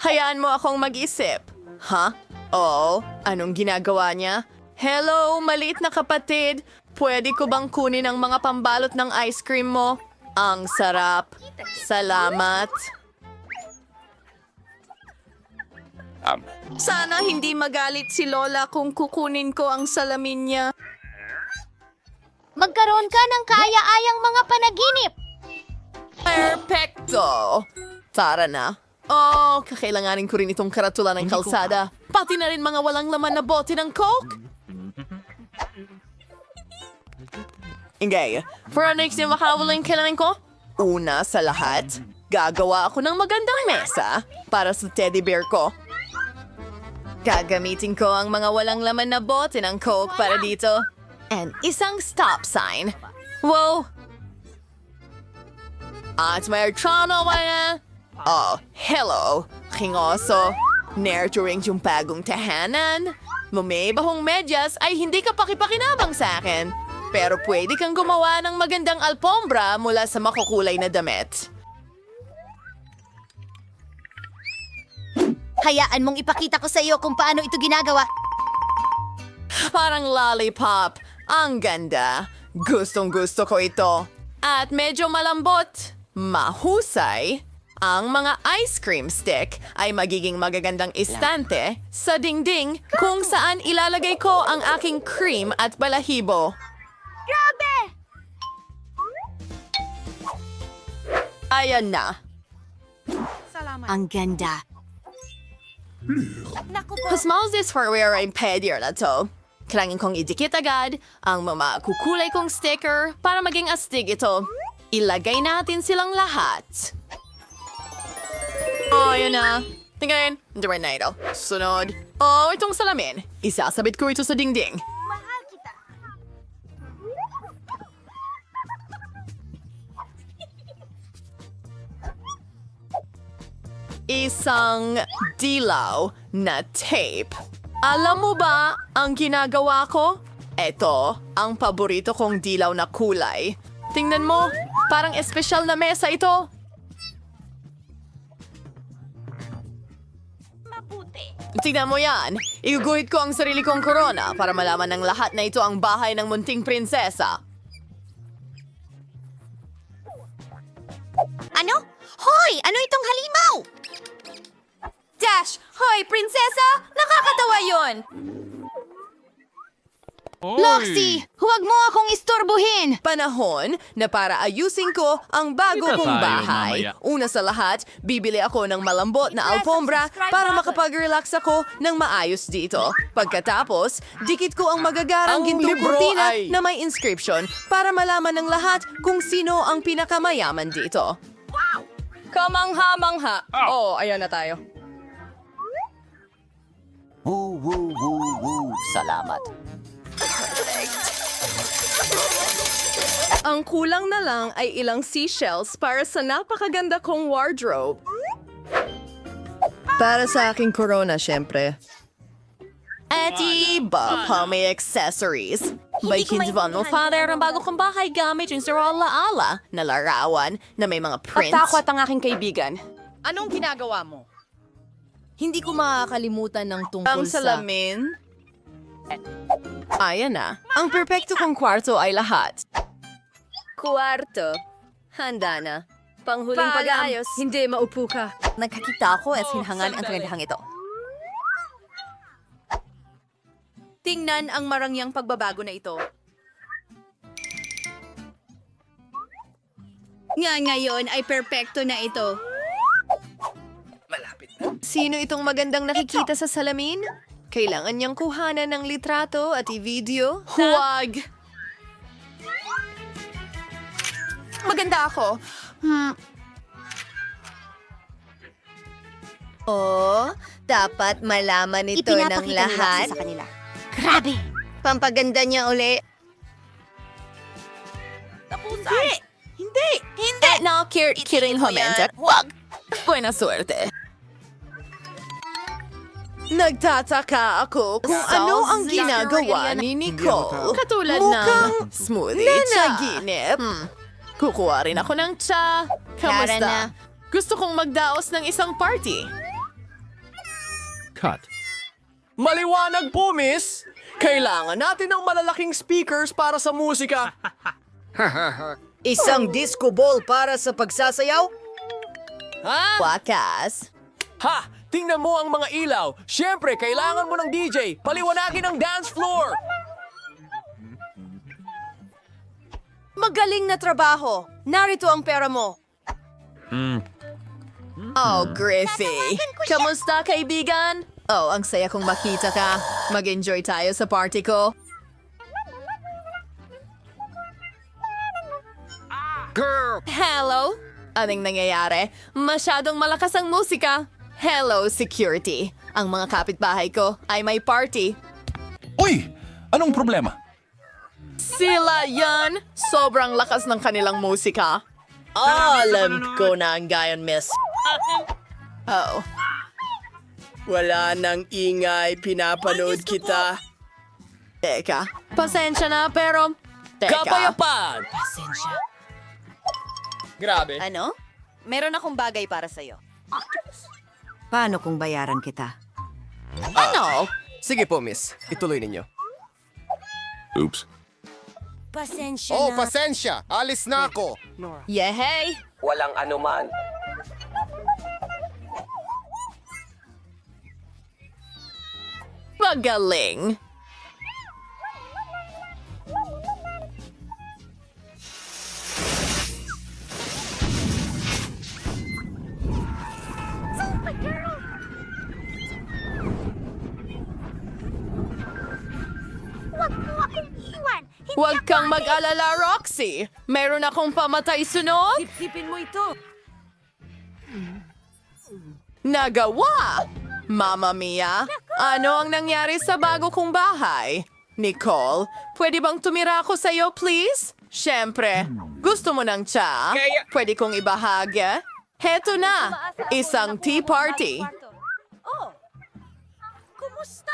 Hayaan mo akong mag-isip. Ha? Oo, anong ginagawa niya? Hello, maliit na kapatid. Pwede ko bang kunin ang mga pambalot ng ice cream mo? Ang sarap. Salamat. Sana hindi magalit si Lola kung kukunin ko ang salamin niya. Magkaroon ka ng kaaya-ayang mga panaginip. Perfecto! Tara na. Oh, kakailanganin ko rin itong karatula ng kalsada. Pati na rin mga walang laman na bote ng Coke. Ingay, for our next na makawalang kailangan ko, una sa lahat, gagawa ako ng magandang mesa para sa teddy bear ko. Gagamitin ko ang mga walang laman na bote ng Coke para dito. And isang stop sign. Wow! At may trono ba Oh, hello, kingoso. Nurturing yung bagong tahanan. Bumibahong medyas ay hindi ka pakipakinabang sa akin. Pero pwede kang gumawa ng magandang alpombra mula sa makukulay na damit. Hayaan mong ipakita ko sa iyo kung paano ito ginagawa. Parang lollipop. Ang ganda. Gustong gusto ko ito. At medyo malambot. Mahusay. Ang mga ice cream stick ay magiging magagandang istante sa dingding kung saan ilalagay ko ang aking cream at balahibo. Grabe! Ayan na. Ang ganda. How small is this for wearing pedicure na to? Kailangan kong idikit agad ang mga kukulay kong sticker para maging astig ito. Ilagay natin silang lahat. Oh, yun na. Tingnan, diyan na ito. Sunod. Oh, itong salamin. Isasabit ko ito sa dingding. Isang dilaw na tape. Alam mo ba ang ginagawa ko? Ito, ang paborito kong dilaw na kulay. Tingnan mo, parang espesyal na mesa ito. Tingnan mo yan. Iguguhit ko ang sarili kong korona para malaman ng lahat na ito ang bahay ng munting prinsesa. Ano? Hoy! Ano itong halimaw? Dash! Hoy, prinsesa! Nakakatawa yon! Loxie! Huwag mo akong istorbohin! Panahon na para ayusin ko ang bago kong bahay. Una sa lahat, bibili ako ng malambot na alfombra para makapag-relax ako ng maayos dito. Pagkatapos, dikit ko ang magagarang gintong kurtina na may inscription para malaman ng lahat kung sino ang pinakamayaman dito. Kamangha-mangha. Oh, ayan na tayo. Salamat. Ang kulang na lang ay ilang seashells para sa napakaganda kong wardrobe. Para sa aking corona, syempre. At iba pa may accessories. May kindivan mo, father, ang bago kong bahay gamit yung sa ala na larawan na may mga prints. Takwat ang aking kaibigan. Anong ginagawa mo? Hindi ko makakalimutan ng tungkol Ang salamin. Ayan na. Ang perpekto kong kwarto ay lahat. Kwarto. Handa na. Panghuling pag-aayos. Hindi, maupo ka. Nagkakita ako at hinhangan ang kagandahang ito. Tingnan ang marangyang pagbabago na ito. Ngayon ay perpekto na ito. Sino itong magandang nakikita sa salamin? Kailangan niyang kuhanan ng litrato at i-video? Huwag! Maganda ako. Oh, dapat malaman ito ng lahat. Sa kanila. Grabe! Pampaganda niya uli. Hindi! No, kidding Homenta. Huwag! Buena suerte. Nagtataka ako kung ano ang ginagawa ni Nicole. Katulad Mukhang smoothie chaginip. Kukuha rin ako ng tsa. Tara na. Kamusta? Gusto kong magdaos ng isang party. Cut. Maliwanag po, miss! Kailangan natin ng malalaking speakers para sa musika. Isang disco ball para sa pagsasayaw? Wakas. Ha! Tingnan mo ang mga ilaw. Siyempre, kailangan mo ng DJ. Paliwanagin ang dance floor. Magaling na trabaho. Narito ang pera mo. Oh, Griffey. Kamusta, kaibigan? Oh, ang saya kong makita ka. Mag-enjoy tayo sa party ko. Hello? Anong nangyayari? Masyadong malakas ang musika. Hello, security. Ang mga kapitbahay ko ay may party. Uy! Anong problema? Sila yan! Sobrang lakas ng kanilang musika. Alam ko na ang gayon, miss. Oh. Wala nang ingay, pinapanood kita. Teka, pasensya na pero... Teka. Kapayapaan! Grabe. Ano? Meron akong bagay para sa'yo. Paano kung bayaran kita? Ano? Sige po, miss. Ituloy ninyo. Oops. Pasensya Oh, na. pasensya. Alis na ako. Yehey! Walang anuman. Magaling! Huwag kang mag-alala, Roxy. Meron akong pamatay sunod. Sipsipin mo ito. Nagawa! Mamma Mia, ano ang nangyari sa bago kong bahay? Nicole, pwede bang tumira ako sa'yo, please? Siyempre, gusto mo ng tsa? Pwede kong ibahagi? Heto na, isang tea party. Oh, kumusta?